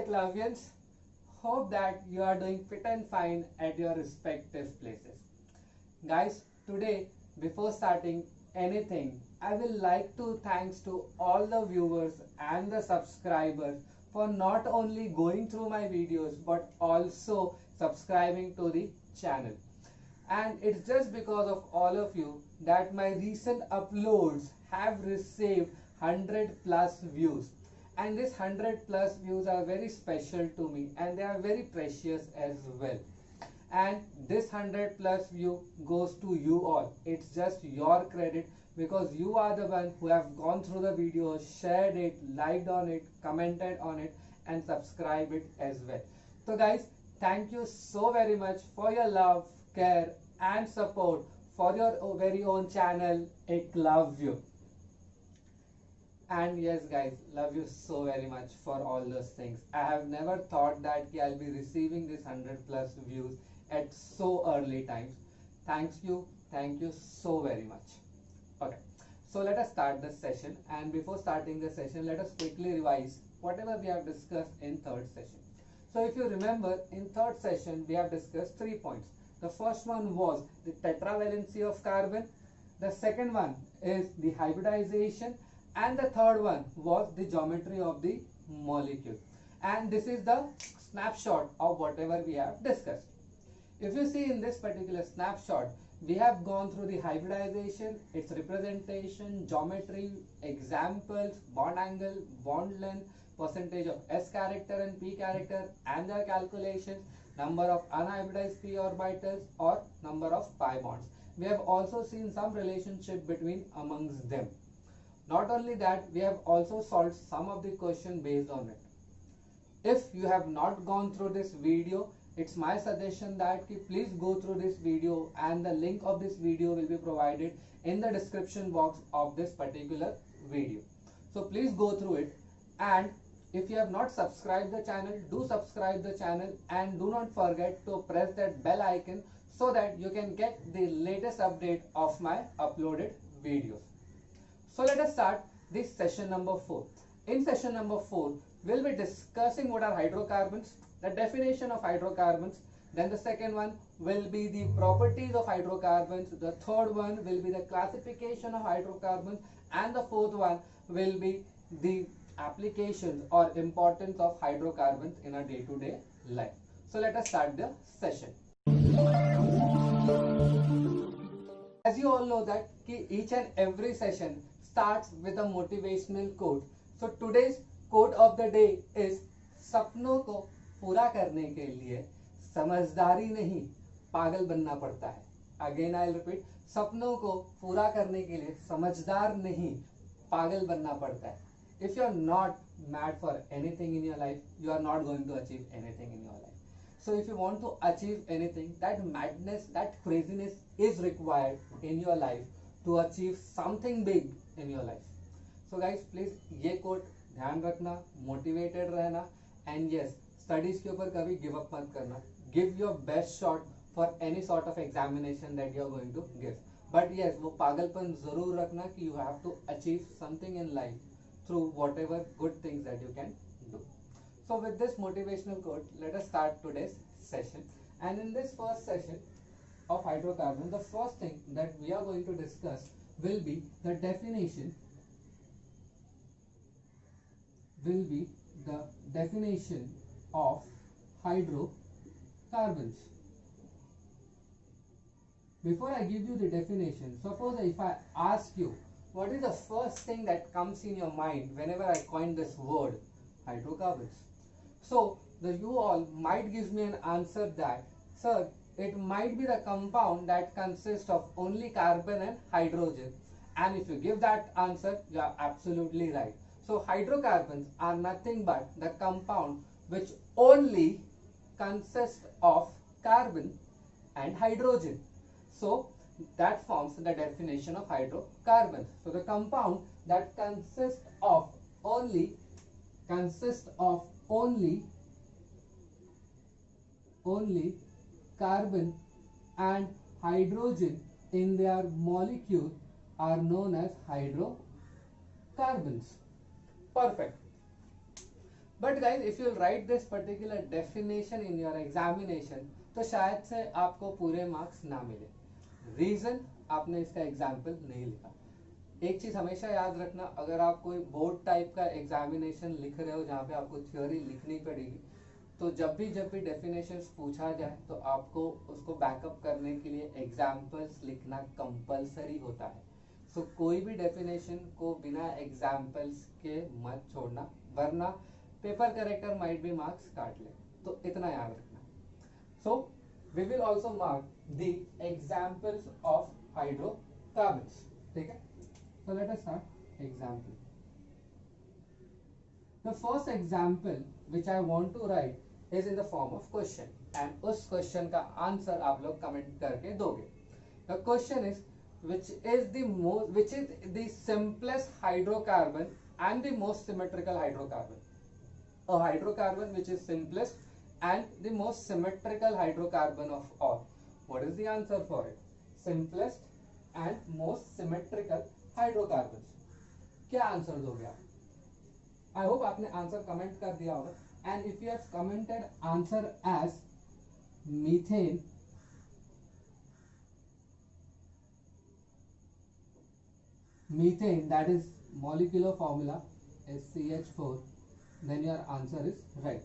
Eclavians, hope that you are doing fit and fine at your respective places. Guys, today before starting anything, I will like to thanks to all the viewers and the subscribers for not only going through my videos but also subscribing to the channel. And it's just because of all of you that my recent uploads have received 100 plus views, and this 100 plus views are very special to me and they are very precious as well. And this 100 plus view goes to you all. It's just your credit because you are the one who have gone through the video, shared it, liked on it, commented on it and subscribed it as well. So guys, thank you so very much for your love, care and support for your very own channel Eclavio. And yes guys, love you so very much for all those things. I have never thought that I'll be receiving this 100 plus views at so early times. Thank you so very much. Okay, so let us start the session, and before starting the session let us quickly revise whatever we have discussed in third session. So if you remember, in third session we have discussed 3 points. The first one was the tetravalency of carbon, the second one is the hybridization, and the third one was the geometry of the molecule. And this is the snapshot of whatever we have discussed. If you see in this particular snapshot, we have gone through the hybridization, its representation, geometry, examples, bond angle, bond length, percentage of S character and P character and their calculations, number of unhybridized p orbitals or number of pi bonds. We have also seen some relationship between amongst them. Not only that, we have also solved some of the question based on it. If you have not gone through this video, it's my suggestion that please go through this video, and the link of this video will be provided in the description box of this particular video. So please go through it, and if you have not subscribed the channel, do subscribe the channel and do not forget to press that bell icon so that you can get the latest update of my uploaded videos. So let us start this session number 4. In session number 4, we'll be discussing what are hydrocarbons, the definition of hydrocarbons. Then the second one will be the properties of hydrocarbons. The third one will be the classification of hydrocarbons. And the fourth one will be the applications or importance of hydrocarbons in our day-to-day life. So let us start the session. As you all know that each and every session starts with a motivational quote. So today's quote of the day is, सपनों को पूरा करने के लिए समझदारी नहीं पागल बनना पड़ता है. Again I'll repeat, सपनों को पूरा करने के लिए समझदार नहीं पागल बनना पड़ता है. If you are not mad for anything in your life, you are not going to achieve anything in your life. So if you want to achieve anything, that madness, that craziness is required in your life to achieve something big in your life. So guys, please ये quote ध्यान रखना, motivated रहना, and yes, studies के ऊपर कभी give up मत करना. Give your best shot for any sort of examination that you are going to give. But yes, वो पागलपन जरूर रखना कि you have to achieve something in life through whatever good things that you can do. So with this motivational quote, let us start today's session. And in this first session of hydrocarbon, the first thing that we are going to discuss will be the definition of hydrocarbons. Before I give you the definition, suppose if I ask you, what is the first thing that comes in your mind whenever I coin this word hydrocarbons? So you all might give me an answer that, sir, it might be the compound that consists of only carbon and hydrogen. And if you give that answer, you are absolutely right. So hydrocarbons are nothing but the compound which only consists of carbon and hydrogen. So that forms the definition of hydrocarbons. So the compound that consists of only carbon and hydrogen in their molecule are known as hydrocarbons. Perfect. But guys if you right this particular definition in your examination तो शायद से आपको पूरे marks ना मिले. Reason, आपने इसका example नहीं लिखा. एक चीज हमेशा याद रखना, अगर आप कोई बोर्ड टाइप का एग्जामिनेशन लिख रहे हो जहाँ पे आपको थ्योरी लिखनी पड़ेगी, तो जब भी डेफिनेशंस पूछा जाए तो आपको उसको बैकअप करने के लिए एग्जाम्पल्स लिखना कंपलसरी होता है. सो कोई भी डेफिनेशन को बिना एग्जाम्पल्स के मत छोड़ना, वरना पेपर करेक्टर माइट भी मार्क्स काट ले. तो इतना याद रखना. So we will also mark the examples of hydrocarbons. ठीक है. So let us start example. The first example which I want to write is in the form of question, and उस question का answer आप लोग comment करके दोगे. The question is which is the simplest hydrocarbon and the most symmetrical hydrocarbon. A hydrocarbon which is simplest and the most symmetrical hydrocarbon of all. What is the answer for it? Simplest and most symmetrical hydrocarbon. क्या answer दोगे आप? I hope आपने answer comment कर दिया होगा. And if you have commented answer as methane, methane that is molecular formula is CH4, then your answer is right.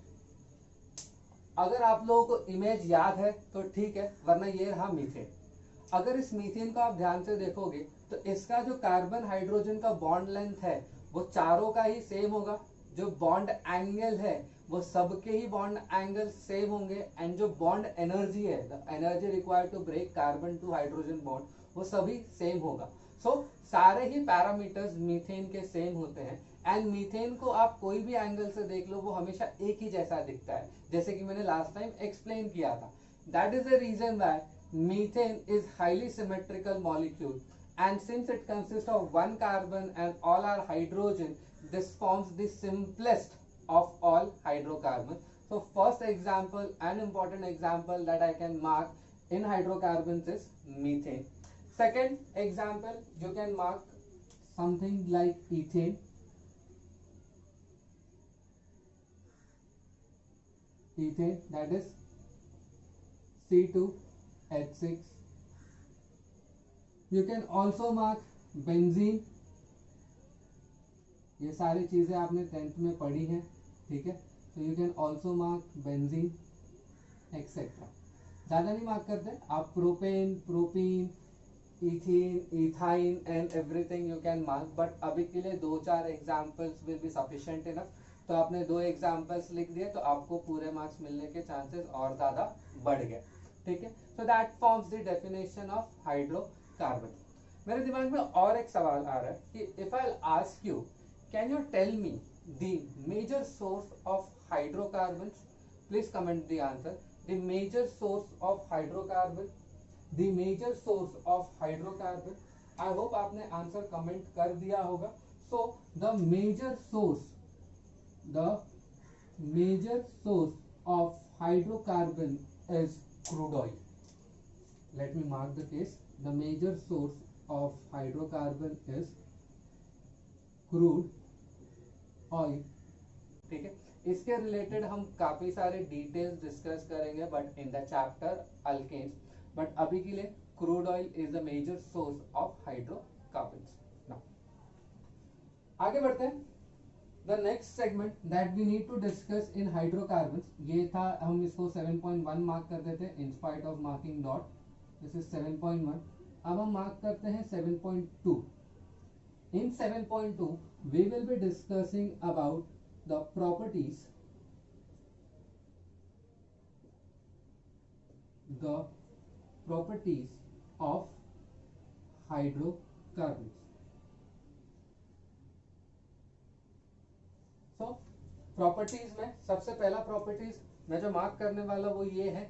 अगर आप लोगों को इमेज याद है तो ठीक है, वरना ये रहा मीथेन. अगर इस मीथेन को आप ध्यान से देखोगे तो इसका जो कार्बन हाइड्रोजन का बॉन्ड लेंथ है वो चारों का ही सेम होगा. जो बॉन्ड एंगल है वो सबके ही बॉन्ड एंगल सेम होंगे. एंड जो बॉन्ड एनर्जी है, the energy required to break carbon to hydrogen bond, वो सभी सेम होगा. सो सारे ही पैरामीटर्स मीथेन के सेम होते हैं. एंड मीथेन को आप कोई भी एंगल से देख लो वो हमेशा एक ही जैसा दिखता है, जैसे कि मैंने लास्ट टाइम एक्सप्लेन किया था. That is the reason why methane is highly symmetrical molecule, and since it consists of one carbon and all are hydrogen, this forms the simplest of all hydrocarbons. So first example, an important example that I can mark in hydrocarbons is methane. Second example, you can mark something like ethane. Ethane, that is C2H6. You can also mark benzene. ये सारी चीजें आपने 10th में पढ़ी हैं. ठीक है. तो you can also mark benzene etcetera. ज्यादा नहीं मार्क करते आप. Propane, propene, ethene, ethyne and everything you can mark. But अभी के लिए 2-4 examples will be sufficient enough. तो आपने 2 एग्जाम्पल्स लिख दिए तो आपको पूरे मार्क्स मिलने के चांसेस और ज्यादा बढ़ गए. ठीक है. So that forms the definition of hydrocarbon. मेरे दिमाग में और एक सवाल आ रहा है कि if I ask you, can you tell me the major source of hydrocarbons? Please comment the answer. The major source of hydrocarbon, the major source of hydrocarbon. I hope आपने आंसर कमेंट कर दिया होगा. So the major source of hydrocarbon is crude oil. Let me mark the case. The major source of hydrocarbon is crude oil. ठीक है. इसके related हम काफी सारे डिटेल्स डिस्कस करेंगे but in the chapter alkanes. But अभी के लिए crude oil is the major source of hydrocarbons. Now आगे बढ़ते हैं. The next segment that we need to discuss in hydrocarbons, ये था, हम इसको 7.1 मार्क कर देते हैं in spite of marking dot. This is 7.1. अब हम मार्क करते हैं 7.2. In 7.2 we will be discussing about the properties of hydrocarbons. So properties में सबसे पहला प्रॉपर्टीज मैं जो मार्क करने वाला वो ये है,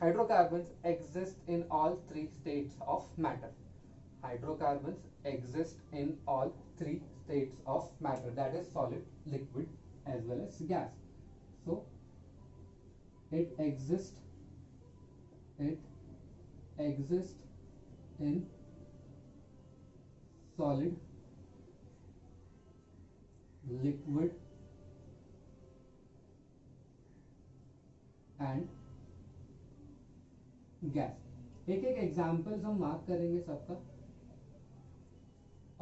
hydrocarbons exist in all 3 states of matter. Hydrocarbons exist in all 3 states of matter, that is solid, liquid as well as gas. So it exist in solid, liquid and gas. एक एक examples हम mark करेंगे सबका।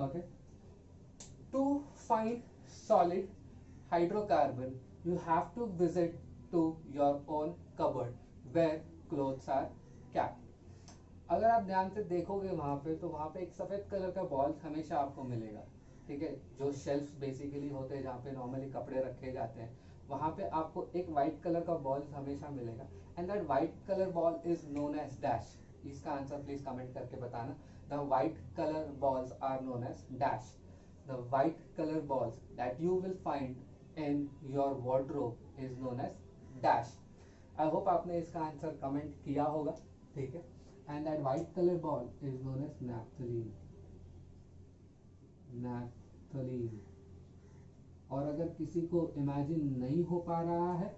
Okay, to find solid hydrocarbon you have to visit to your own cupboard where clothes are kept। अगर आप ध्यान से देखोगे वहां पे, तो वहां पे एक सफेद कलर का बॉल हमेशा आपको मिलेगा, ठीक है, जो शेल्फ्स बेसिकली होते हैं जहाँ पे नॉर्मली कपड़े रखे जाते हैं, वहां पे आपको एक व्हाइट कलर का बॉल हमेशा मिलेगा, and that white colour ball is known as dash. इसका आंसर प्लीज कमेंट करके बताना। The white colour balls are known as dash. The white colour balls that you will find in your wardrobe is known as dash। I hope आपने इसका answer comment किया होगा, ठीक है। and that white color ball is known as naphthalene। naphthalene। और अगर किसी को इमेजिन नहीं हो पा रहा है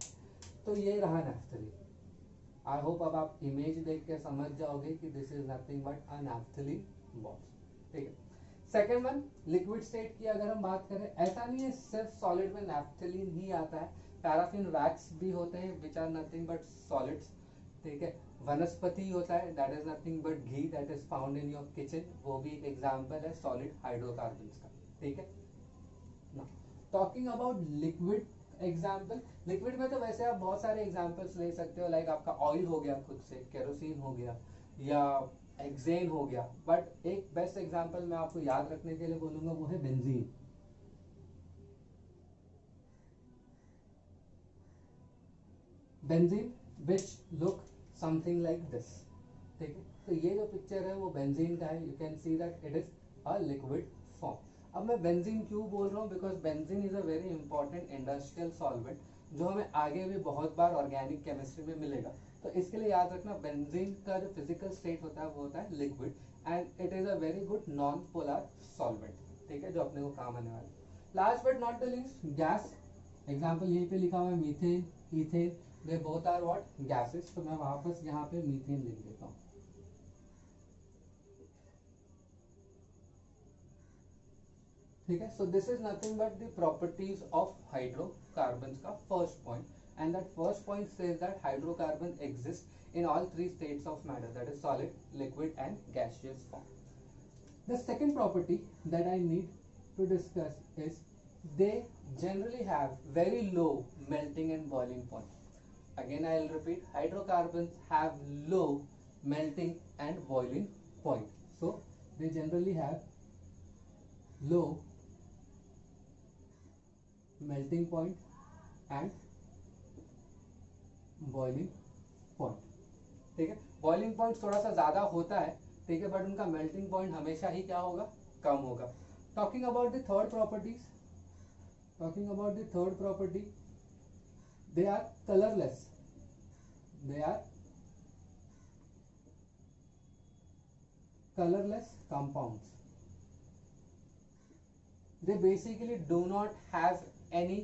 तो ये रहा naphthalene। आई होप अब आप इमेज देख के समझ जाओगे कि this is nothing but a naphthalene ball, ठीक है। सेकेंड वन, लिक्विड स्टेट की अगर हम बात करें, ऐसा नहीं है सिर्फ सॉलिड में नैफ्थलीन ही आता है, पैराफिन वैक्स भी होते हैं which are nothing but solids, ठीक है। वनस्पति होता है that is nothing but ghee that is found in your kitchen, वो भी एक एग्जांपल है सॉलिड हाइड्रोकार्बन्स का, ठीक है। Talking about liquid example, liquid में तो वैसे आप बहुत सारे एग्जाम्पल्स ले सकते हो, लाइक आपका ऑयल हो गया खुद से, केरोसिन हो गया, या एक्सेन हो गया, बट एक बेस्ट एग्जांपल मैं आपको याद रखने के लिए बोलूंगा, वो है benzene. Benzene which look something like this, ठीक है। तो ये जो पिक्चर है वो बेंजीन का है, you can see that it is a liquid form. अब मैं बेंजीन क्यों बोल रहा हूँ, because benzene is a very important industrial solvent जो हमें आगे भी बहुत बार ऑर्गेनिक केमिस्ट्री में मिलेगा। तो इसके लिए याद रखना, बेंजीन का जो फिजिकल स्टेट होता है वो होता है liquid, and it is a very good non polar solvent, ठीक है, जो अपने को काम आने वाला। Last but not the least, gas. Example यहीं पे लिखा हुआ है methane, ethane, they both are what, gases. तो मैं वापस यहाँ पे मीथेन लिख देता हूँ, ठीक है। So this is nothing but the properties of hydrocarbons का first point, and that first point says that hydrocarbon exists in all three states of matter, that is solid, liquid and gaseous form। The second property that I need to discuss is they generally have very low melting and boiling point। Again I will repeat, hydrocarbons have low melting and boiling point, so they generally have low melting point and boiling point, ठीक है। Boiling point थोड़ा सा ज्यादा होता है, ठीक है, but उनका मेल्टिंग पॉइंट हमेशा ही क्या होगा, कम होगा। Talking about the third properties, talking about the third property, they are colourless, they are colourless compounds, they basically do not have any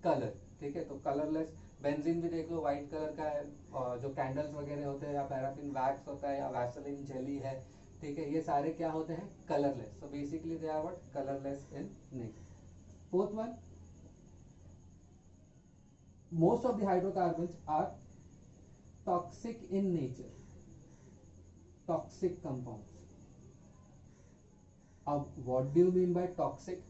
colour, ठीक है। तो कलरलेस, बेंजीन भी देख लो व्हाइट कलर का है, जो कैंडल्स वगैरह होते हैं, या पैराफिन वैक्स होता है, या वैसलीन जेली है, ठीक है, ये सारे क्या होते हैं, colourless. So basically they are what, colourless in nature. Fourth one, most of the hydrocarbons are toxic in nature, toxic compounds. अब what do you mean by toxic?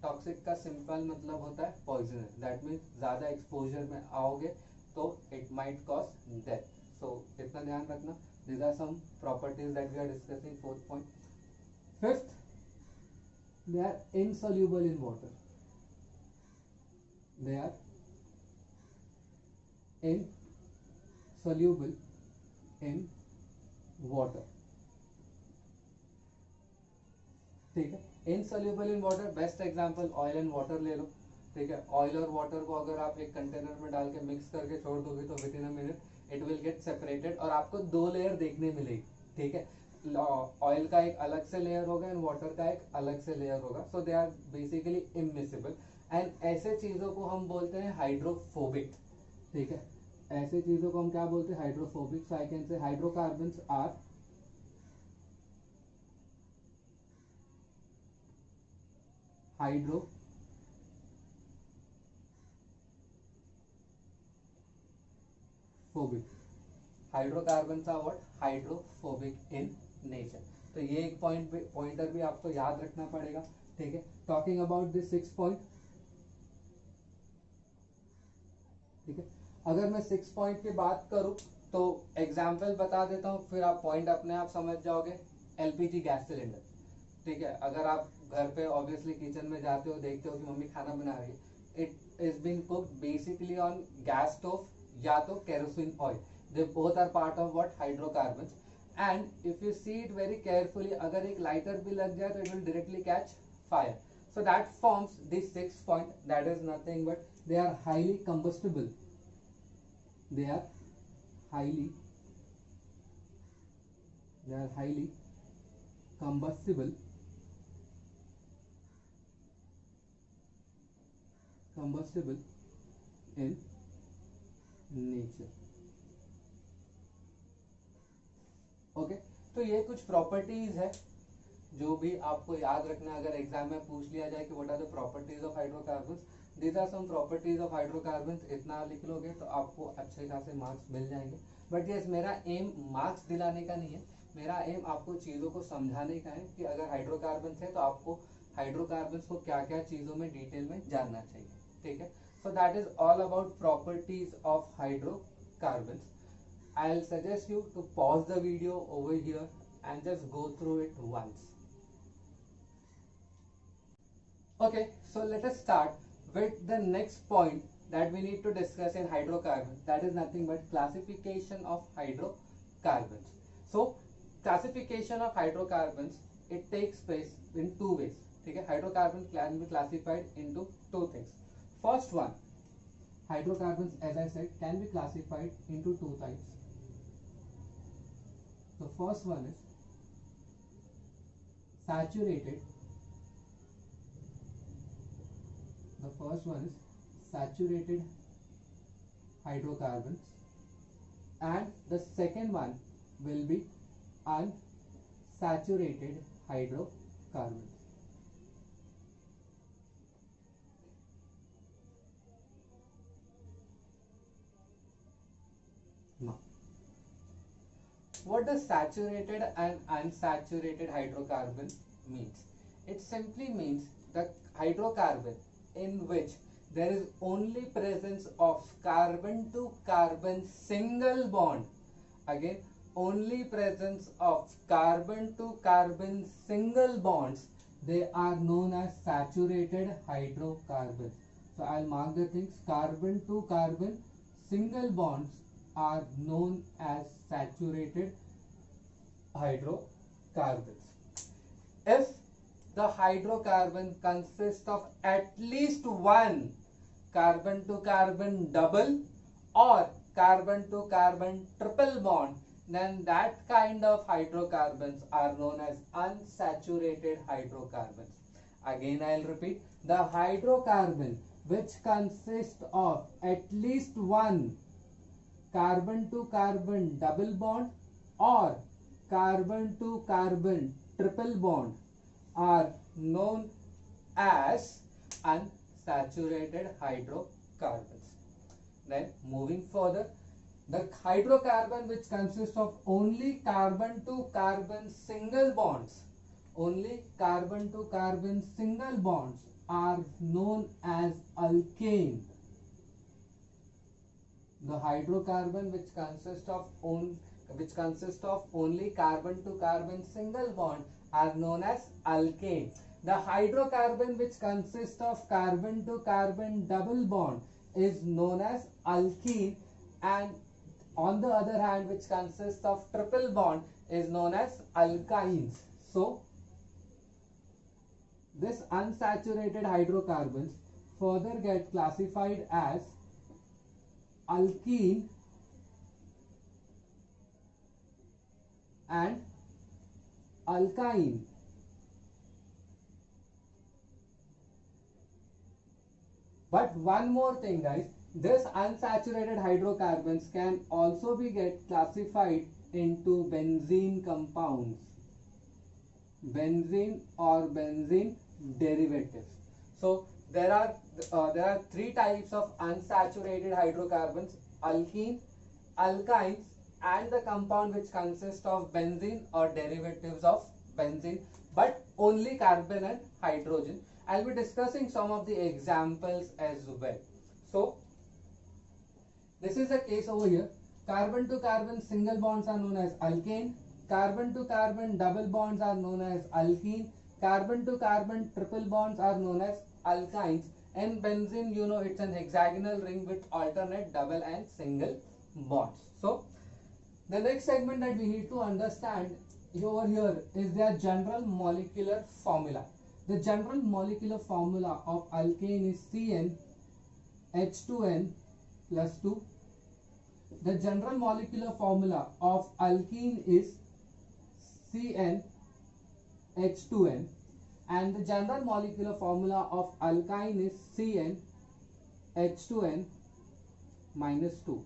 Toxic का सिंपल मतलब होता है पॉइजनस, दैट मीन्स ज्यादा exposure में आओगे तो it might cause death. So इतना ध्यान रखना। These are some properties that we are discussing. Fourth point. Fifth, they are insoluble in water, they are insoluble in water, ठीक है। Insoluble in water, best example oil and water ले लो, ठीक है। Oil और वाटर को अगर आप एक कंटेनर में डाल के मिक्स करके छोड़ दोगे तो with in a minute it will get separated, और आपको दो लेयर देखने मिलेगी, ठीक है। ऑयल का एक अलग से लेयर होगा एंड वाटर का एक अलग से लेयर होगा, so they are basically immiscible, and ऐसे चीजों को हम बोलते हैं हाइड्रोफोबिक, ठीक है। ऐसे चीजों को हम क्या बोलते हैं, hydrophobic. So I can say hydrocarbons are hydrocarbon are what, hydrophobic in nature. तो ये एक पॉइंटर भी आपको याद रखना पड़ेगा, ठीक है। टॉकिंग अबाउट दिस 6 पॉइंट, ठीक है। अगर मैं 6 पॉइंट की बात करूं तो एग्जाम्पल बता देता हूं, फिर आप पॉइंट अपने आप समझ जाओगे। एलपीजी गैस सिलेंडर, ठीक है। अगर आप घर पे ऑब्वियसली किचन में जाते हो, देखते हो कि मम्मी खाना बना रही है, it is being cooked basically on gas stove या तो kerosene oil. They both are part of what, hydrocarbons. And if you see it very carefully, अगर एक लाइटर भी लग जाए तो it will directly catch fire. So that forms this 6th point, that is nothing but they are highly combustible. They are highly combustible in nature. Okay, तो ये कुछ properties है जो भी आपको याद रखना है। अगर एग्जाम में पूछ लिया जाए कि what are the properties of hydrocarbons, these are some properties of hydrocarbons, इतना लिख लोगे तो आपको अच्छे खासे मार्क्स मिल जाएंगे। बट यस, मेरा एम मार्क्स दिलाने का नहीं है, मेरा एम आपको चीज़ों को समझाने का है कि अगर हाइड्रोकार्बन्स है तो आपको हाइड्रोकार्बन्स को क्या क्या चीज़ों में डिटेल में जानना चाहिए, ठीक है। So that is all about properties of hydrocarbons. I'll suggest you to pause the video over here and just go through it once. Okay, so let us start with the next point that we need to discuss in hydrocarbons. That is nothing but classification of hydrocarbons. So classification of hydrocarbons, it takes place in two ways. Okay, hydrocarbons can be classified into two things. First one, hydrocarbons, as I said, can be classified into two types. The first one is saturated. The first one is saturated hydrocarbons, and the second one will be unsaturated hydrocarbons. Now, what does saturated and unsaturated hydrocarbon means? It simply means the hydrocarbon in which there is only presence of carbon to carbon single bond. Again, only presence of carbon to carbon single bonds, they are known as saturated hydrocarbons. So I'll mark the things. Carbon to carbon single bonds are known as saturated hydrocarbons. If the hydrocarbon consists of at least one carbon to carbon double or carbon to carbon triple bond, then that kind of hydrocarbons are known as unsaturated hydrocarbons. Again, I'll repeat, the hydrocarbon which consists of at least one carbon to carbon double bond or carbon to carbon triple bond are known as unsaturated hydrocarbons. Then moving further, the hydrocarbon which consists of only carbon to carbon single bonds, only carbon to carbon single bonds are known as alkane. The hydrocarbon which consists of only carbon to carbon single bond are known as alkane. The hydrocarbon which consists of carbon to carbon double bond is known as alkene, and on the other hand, which consists of triple bond is known as alkynes. So this unsaturated hydrocarbons further get classified as alkene and alkyne. But one more thing, guys, this unsaturated hydrocarbons can also be get classified into benzene compounds, benzene or benzene derivatives. So there are three types of unsaturated hydrocarbons: alkene, alkynes and the compound which consists of benzene or derivatives of benzene, but only carbon and hydrogen. I'll be discussing some of the examples as well. So this is the case over here. Carbon to carbon single bonds are known as alkane. Carbon to carbon double bonds are known as alkene. Carbon to carbon triple bonds are known as alkynes. And benzene, you know, it's an hexagonal ring with alternate double and single bonds. So the next segment that we need to understand over here is their general molecular formula. The general molecular formula of alkane is CnH2n plus 2. The general molecular formula of alkene is CnH2n, and the general molecular formula of alkyne is CnH2n minus 2.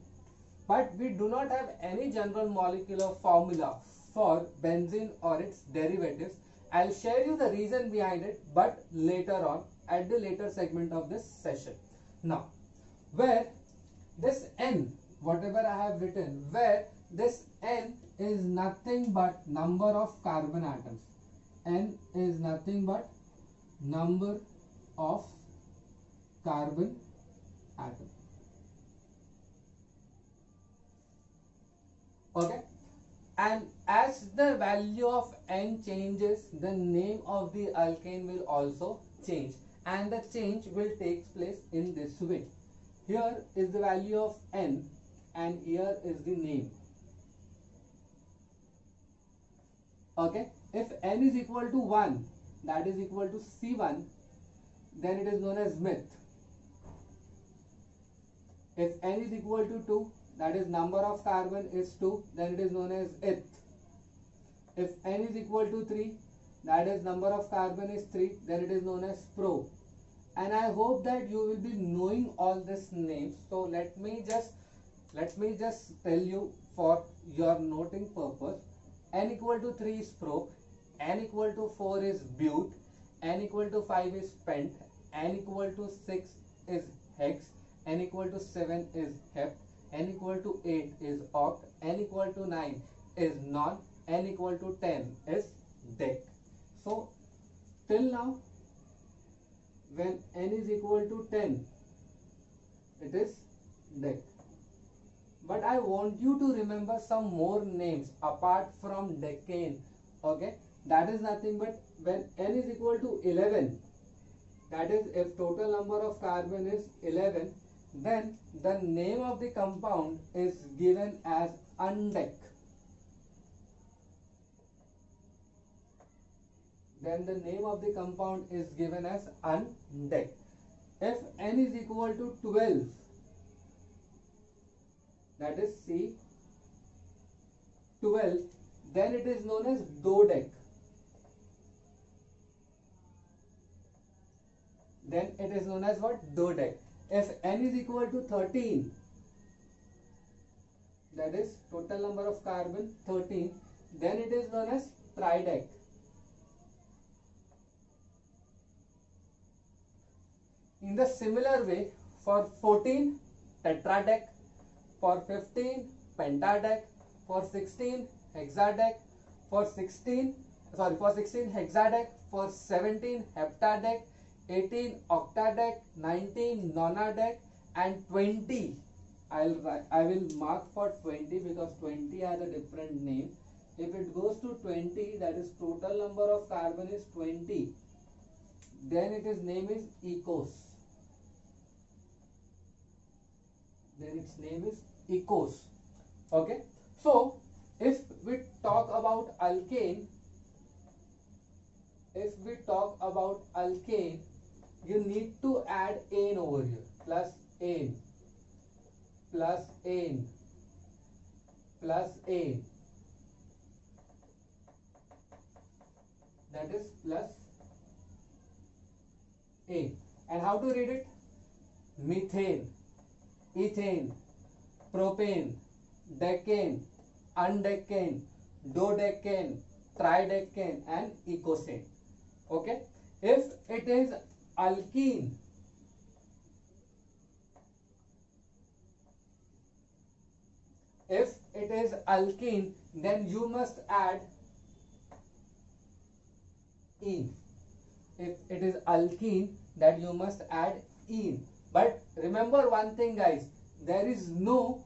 But we do not have any general molecular formula for benzene or its derivatives. I'll share you the reason behind it, but later on, at the later segment of this session. Now, where this N, whatever I have written, where this N is nothing but number of carbon atoms. N is nothing but number of carbon atoms. Okay, and as the value of N changes, the name of the alkane will also change, and the change will take place in this way. Here is the value of N and here is the name. Okay, if N is equal to 1, that is equal to C1, then it is known as meth. If N is equal to 2, that is number of carbon is 2, then it is known as eth. If N is equal to 3, that is number of carbon is 3, then it is known as pro. And I hope that you will be knowing all these names. So let me just tell you for your noting purpose. N equal to 3 is pro, N equal to 4 is but, N equal to 5 is pent, N equal to 6 is hex, N equal to 7 is hept, N equal to 8 is oct, N equal to 9 is non, N equal to 10 is dec. So till now, when N is equal to 10, it is dec. But I want you to remember some more names apart from decane. Okay, that is nothing but when N is equal to 11, that is if total number of carbon is 11, then the name of the compound is given as undec. Then the name of the compound is given as undec. If N is equal to 12, that is C12, then it is known as dodec. Then it is known as what? Dodec. If N is equal to 13, that is total number of carbon 13, then it is known as tridec. In the similar way, for 14, tetradec, for 15, pentadec, for 16, hexadec, for 16 hexadec, for 17, heptadec, 18 octadec, 19 nonadec, and 20. I will mark for 20 because 20 has a different name. If it goes to 20, that is total number of carbon is 20. Then its name is ecos. Then its name is ecos. Okay. So if we talk about alkane, you need to add ane over here, plus ane, plus ane, plus ane. That is plus ane. And how to read it? Methane, ethane, propane, decane, undecane, dodecane, tridecane, and ecosane. Okay. If it is alkene, If it is alkene, then you must add ene. If it is alkene, then you must add ene. But remember one thing, guys, there is no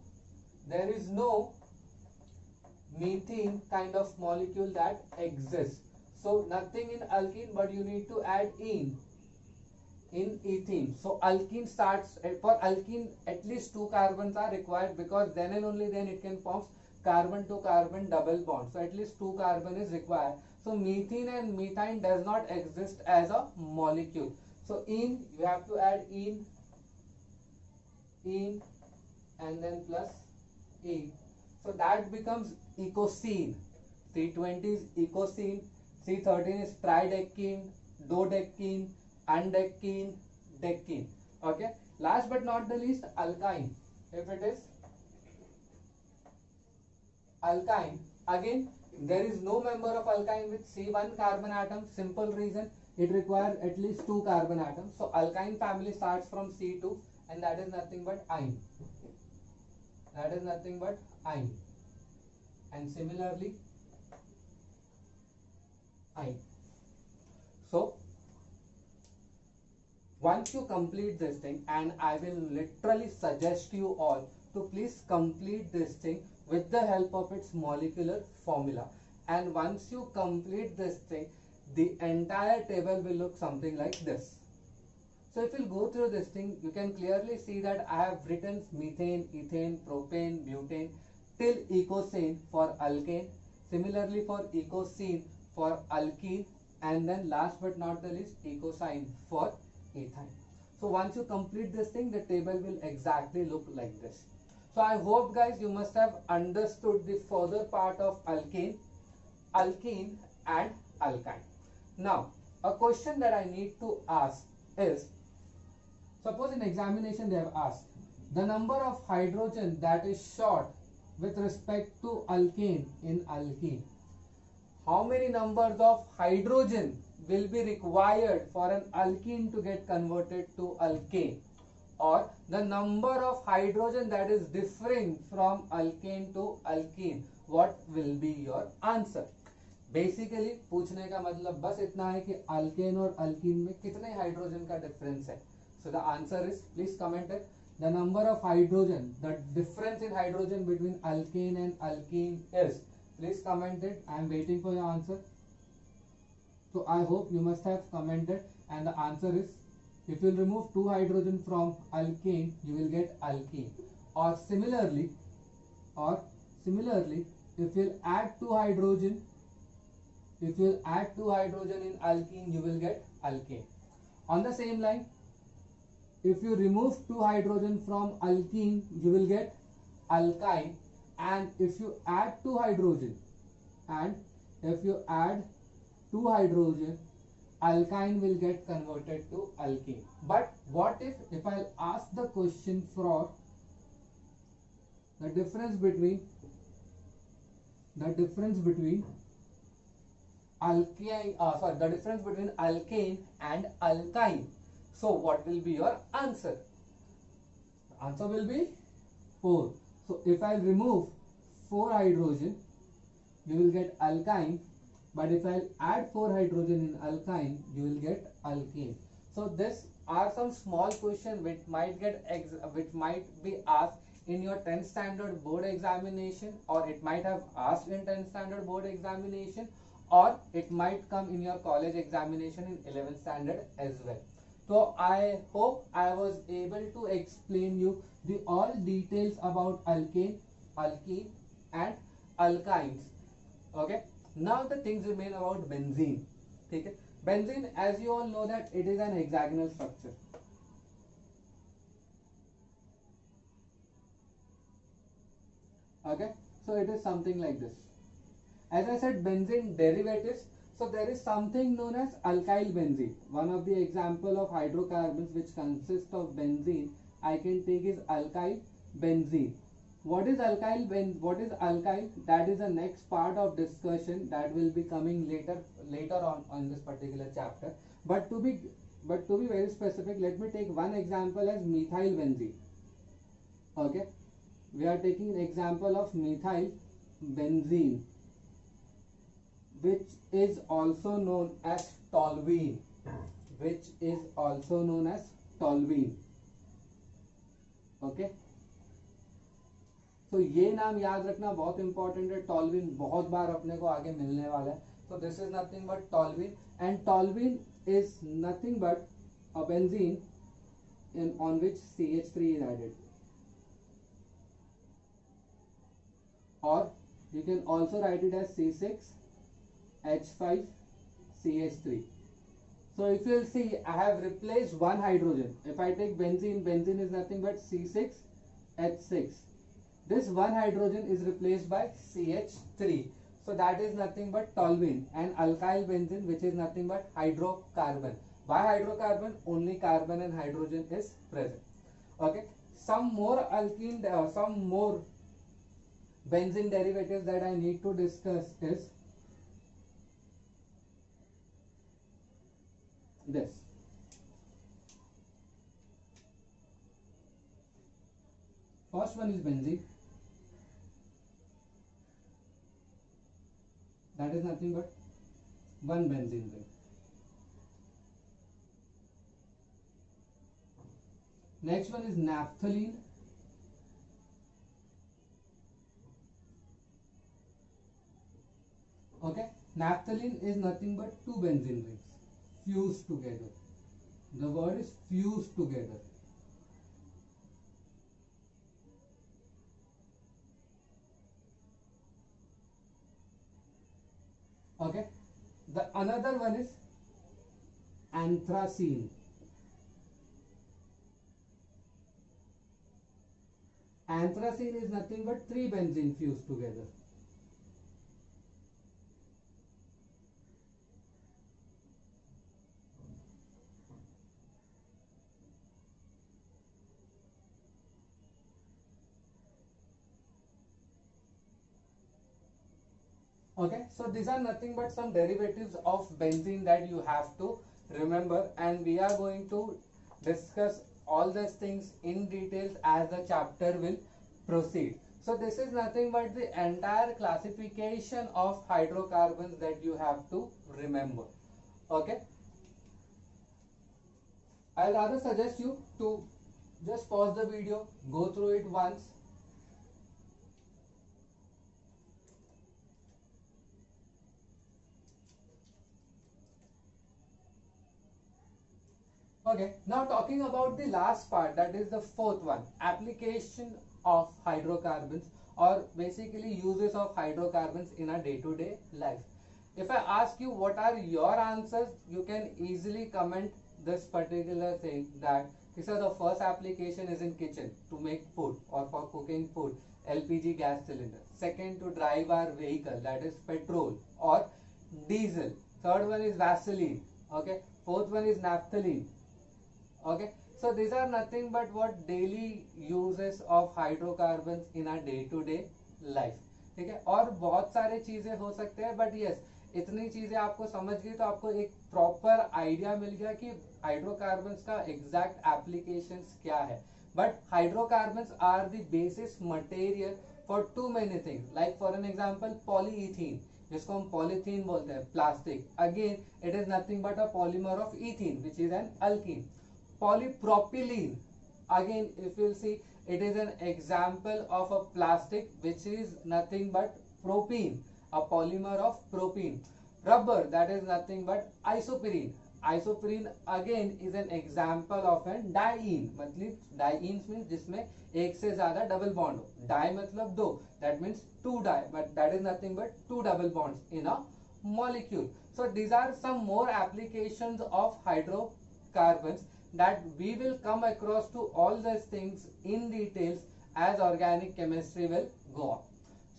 methane kind of molecule that exists. So nothing in alkene, but you need to add ene in ethene. So alkene starts, for alkene at least 2 carbons are required, because then and only then it can form carbon to carbon double bond. So at least 2 carbon is required. So methane and methane does not exist as a molecule. So ene, you have to add ene and then plus ene. So that becomes ecosene. C20 is ecosene, C13 is tridecene, dodecene, undecene, decene. Okay. Last but not the least, alkyne. If it is alkyne, again there is no member of alkyne with C1 carbon atom. Simple reason, it requires at least 2 carbon atoms. So alkyne family starts from C2, and that is nothing but ine. That is nothing but ine. And similarly ine. So once you complete this thing, and I will literally suggest you all to please complete this thing with the help of its molecular formula. And once you complete this thing, the entire table will look something like this. So if you go through this thing, you can clearly see that I have written methane, ethane, propane, butane till ecosane for alkane, similarly for ecosene for alkene, and then last but not the least ecosine for ethane. So once you complete this thing, the table will exactly look like this. So I hope guys you must have understood the further part of alkane, alkene and alkyne. Now a question that I need to ask is, suppose in examination they have asked the number of hydrogen that is short with respect to alkane in alkene. How many numbers of hydrogen will be required for an alkene to get converted to alkane? Or the number of hydrogen that is differing from alkane to alkene, what will be your answer? Basically पूछने का मतलब बस इतना है कि alkane और alkyne में कितने हाइड्रोजन का डिफरेंस है. So the answer is, please comment it, the number of hydrogen, the difference in hydrogen between alkane and alkene is, please comment it. I am waiting for your answer. So I hope you must have commented, and the answer is, if you remove 2 hydrogen from alkane, you will get alkene. Or similarly, if you add 2 hydrogen, in alkene, you will get alkane. On the same line, if you remove 2 hydrogen from alkene, you will get alkyne. And if you add 2 hydrogen, alkyne will get converted to alkene. But what if I'll ask the question for the difference between alkane and alkyne? So what will be your answer? The answer will be 4. So if I remove 4 hydrogen, you will get alkyne. But if I add 4 hydrogen in alkyne, you will get alkene. So this are some small questions which might be asked in your 10th standard board examination, or it might have asked in 10th standard board examination, or it might come in your college examination in 11th standard as well. So I hope I was able to explain you the all details about alkane, alkene and alkynes. Okay. Now the things remain about benzene. Okay. Benzene, as you all know, that it is an hexagonal structure. Okay, so it is something like this. As I said, benzene derivatives. So there is something known as alkyl benzene. One of the example of hydrocarbons which consist of benzene I can take is alkyl benzene. What is alkyl? What is alkyl? That is the next part of discussion that will be coming later on this particular chapter. But to be very specific, let me take one example as methyl benzene. Okay, we are taking an example of methyl benzene, which is also known as toluene, which is also known as toluene. Okay, तो ये नाम याद रखना बहुत important है. टॉलविन बहुत बार अपने को आगे मिलने वाला है. तो this is nothing but टॉलविन, and टॉलविन is nothing but a benzene in on which CH3 is added, or you can also write it as C6H5CH3. So if you will see, I have replaced one hydrogen. If I take benzene, benzene is nothing but C6H6. This one hydrogen is replaced by CH3. So that is nothing but toluene, and alkyl benzene, which is nothing but hydrocarbon. Why hydrocarbon? Only carbon and hydrogen is present. Okay. Some more alkene, some more benzene derivatives that I need to discuss is this. First one is benzene. That is nothing but one benzene ring. Next one is naphthalene. Okay, naphthalene is nothing but two benzene rings fused together. The word is fused together. Okay, the another one is anthracene. Anthracene is nothing but three benzene fused together. Okay, so these are nothing but some derivatives of benzene that you have to remember, and we are going to discuss all these things in details as the chapter will proceed. So this is nothing but the entire classification of hydrocarbons that you have to remember. Okay, I'll rather suggest you to just pause the video, go through it once. Okay, now talking about the last part, that is the fourth one, application of hydrocarbons, or basically uses of hydrocarbons in a day-to-day life. If I ask you what are your answers, you can easily comment this particular thing, that this is the first application is in kitchen to make food or for cooking food, LPG gas cylinder. Second, to drive our vehicle, that is petrol or diesel. Third one is Vaseline. Okay, fourth one is naphthalene. Okay, so these are nothing but what daily uses of hydrocarbons in a day to day life. ठीक है, और बहुत सारे चीजें हो सकते हैं, but yes इतनी चीजें आपको समझ गई तो आपको एक प्रॉपर आइडिया मिल गया कि हाइड्रोकार्बन्स का एग्जैक्ट एप्लीकेशंस क्या है. But hydrocarbons are the basis material for too many things, like for an example polyethene, जिसको हम पॉलीथीन बोलते हैं, plastic. Again it is nothing but a polymer of ethene which is an alkene. Polypropylene, again if you see, it is an example of a plastic which is nothing but propene, a polymer of propene. Rubber, that is nothing but isoprene. Isoprene again is an example of an diene. मतलब dienes means जिसमें एक से ज्यादा double bond हो. Die मतलब दो, that means two die, but that is nothing but two double bonds in a molecule. So these are some more applications of hydrocarbons that we will come across to all these things in details as organic chemistry will go on.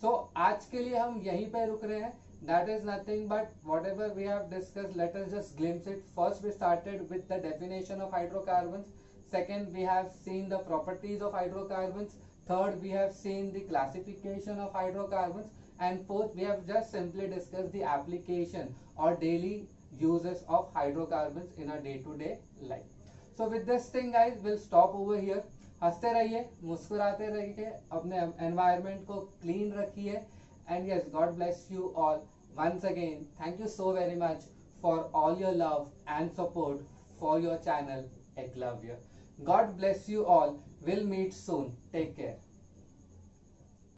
So आज के लिए हम यहीं पे रुक रहे हैं. That is nothing but whatever we have discussed, let us just glimpse it. First we started with the definition of hydrocarbons. Second, we have seen the properties of hydrocarbons. Third, we have seen the classification of hydrocarbons. And fourth, we have just simply discussed the application or daily uses of hydrocarbons in a day-to-day life. So with this thing guys, we'll stop over here. हंसते रहिए, मुस्कुराते रहिए, अपने environment को clean रखिए। And yes, God bless you all once again. Thank you so very much for all your love and support for your channel Eklavya. God bless you all. We'll meet soon. Take care.